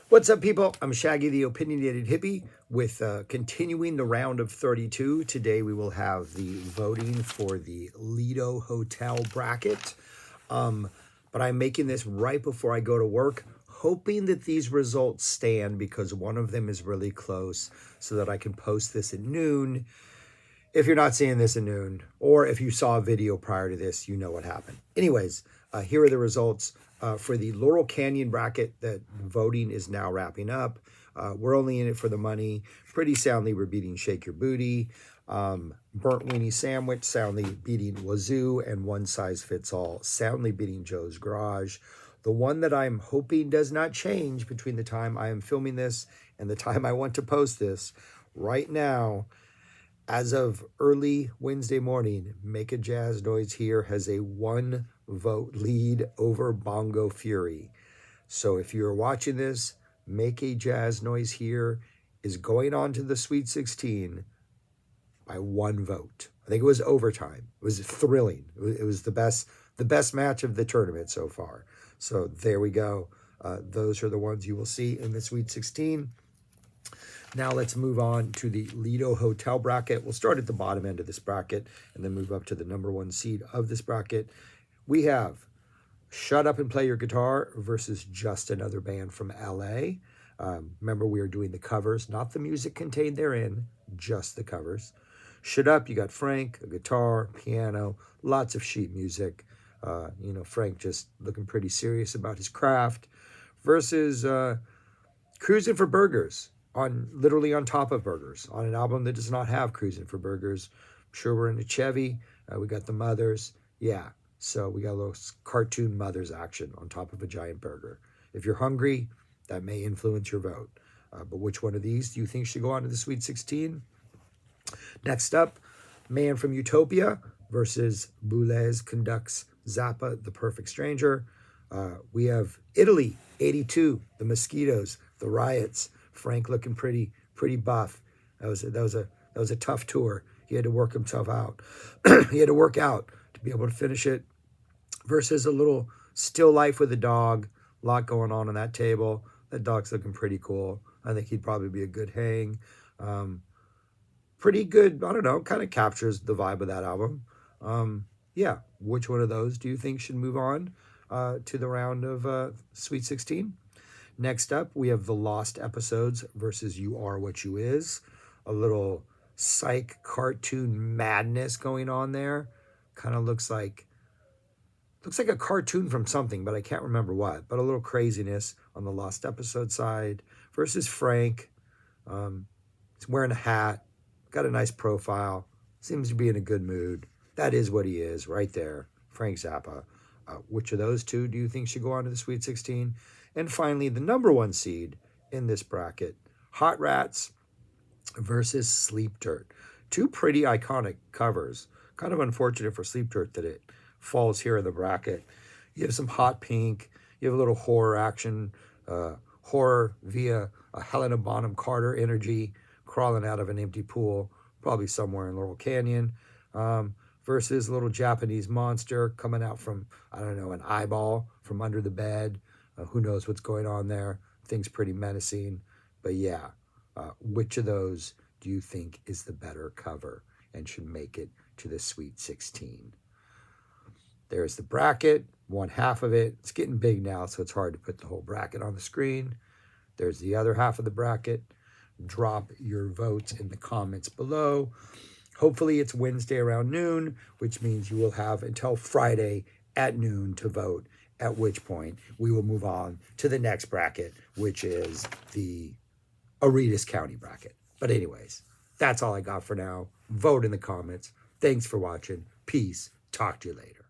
What's up, people? I'm Shaggy, the opinionated hippie, with continuing the round of 32. Today we will have the voting for the Lido hotel bracket. But I'm making this right before I go to work, hoping that these results stand because one of them is really close so that I can post this at noon. If you're not seeing this at noon, or if you saw a video prior to this, you know what happened. Anyways, here are the results for the Laurel Canyon bracket. That voting is now wrapping up. We're only in it for the money. Pretty soundly, we're beating Shake Your Booty. Burnt Weenie Sandwich, soundly beating Wazoo, and One Size Fits All, soundly beating Joe's Garage. The one that I'm hoping does not change between the time I am filming this and the time I want to post this, right now, as of early Wednesday morning, Make a Jazz Noise Here has a 1-vote lead over Bongo Fury. So if you're watching this, Make a Jazz Noise Here is going on to the Sweet 16 by 1 vote. I think it was overtime. It was thrilling. It was the best match of the tournament so far. So there we go. Those are the ones you will see in the Sweet 16. Now let's move on to the Lido hotel bracket. We'll start at the bottom end of this bracket and then move up to the number 1 seed of this bracket. We have Shut Up and Play Your Guitar versus Just Another Band from LA. Remember, we are doing the covers, not the music contained therein, just the covers. Shut Up, you got Frank, a guitar, piano, lots of sheet music. Frank just looking pretty serious about his craft, versus Cruising for Burgers, literally on top of Burgers, on an album that does not have Cruising for Burgers. I'm sure we're in a Chevy. We got the mothers. Yeah, so we got a little cartoon mothers action on top of a giant burger. If you're hungry, that may influence your vote. But which one of these do you think should go on to the Sweet 16? Next up, Man from Utopia versus Boulez Conducts Zappa, The Perfect Stranger. We have Italy, 82, The Mosquitoes, The Riots. Frank looking pretty buff. That was a tough tour. He had to work himself out. He had to work out to be able to finish it. Versus a little Still Life with a Dog. A lot going on that table. That dog's looking pretty cool. I think he'd probably be a good hang. Pretty good, I don't know, kind of captures the vibe of that album. Yeah, which one of those do you think should move on to the round of Sweet 16? Next up, we have The Lost Episodes versus You Are What You Is. A little psych cartoon madness going on there. Kind of looks like a cartoon from something, but I can't remember what. But a little craziness on the Lost Episode side. Versus Frank. He's wearing a hat. Got a nice profile. Seems to be in a good mood. That is what he is right there. Frank Zappa. Which of those two do you think should go on to the Sweet 16? And finally, the number 1 seed in this bracket, Hot Rats versus Sleep Dirt. 2 pretty iconic covers. Kind of unfortunate for Sleep Dirt that it falls here in the bracket. You have some hot pink. You have a little horror action. Horror via a Helena Bonham Carter energy crawling out of an empty pool, probably somewhere in Laurel Canyon. Versus a little Japanese monster coming out from, I don't know, an eyeball from under the bed. Who knows what's going on there? Things pretty menacing. But yeah, which of those do you think is the better cover and should make it to the Sweet 16? There's the bracket, one half of it. It's getting big now, so it's hard to put the whole bracket on the screen. There's the other half of the bracket. Drop your votes in the comments below. Hopefully it's Wednesday around noon, which means you will have until Friday at noon to vote, at which point we will move on to the next bracket, which is the Aretas County bracket. But anyways, that's all I got for now. Vote in the comments. Thanks for watching. Peace. Talk to you later.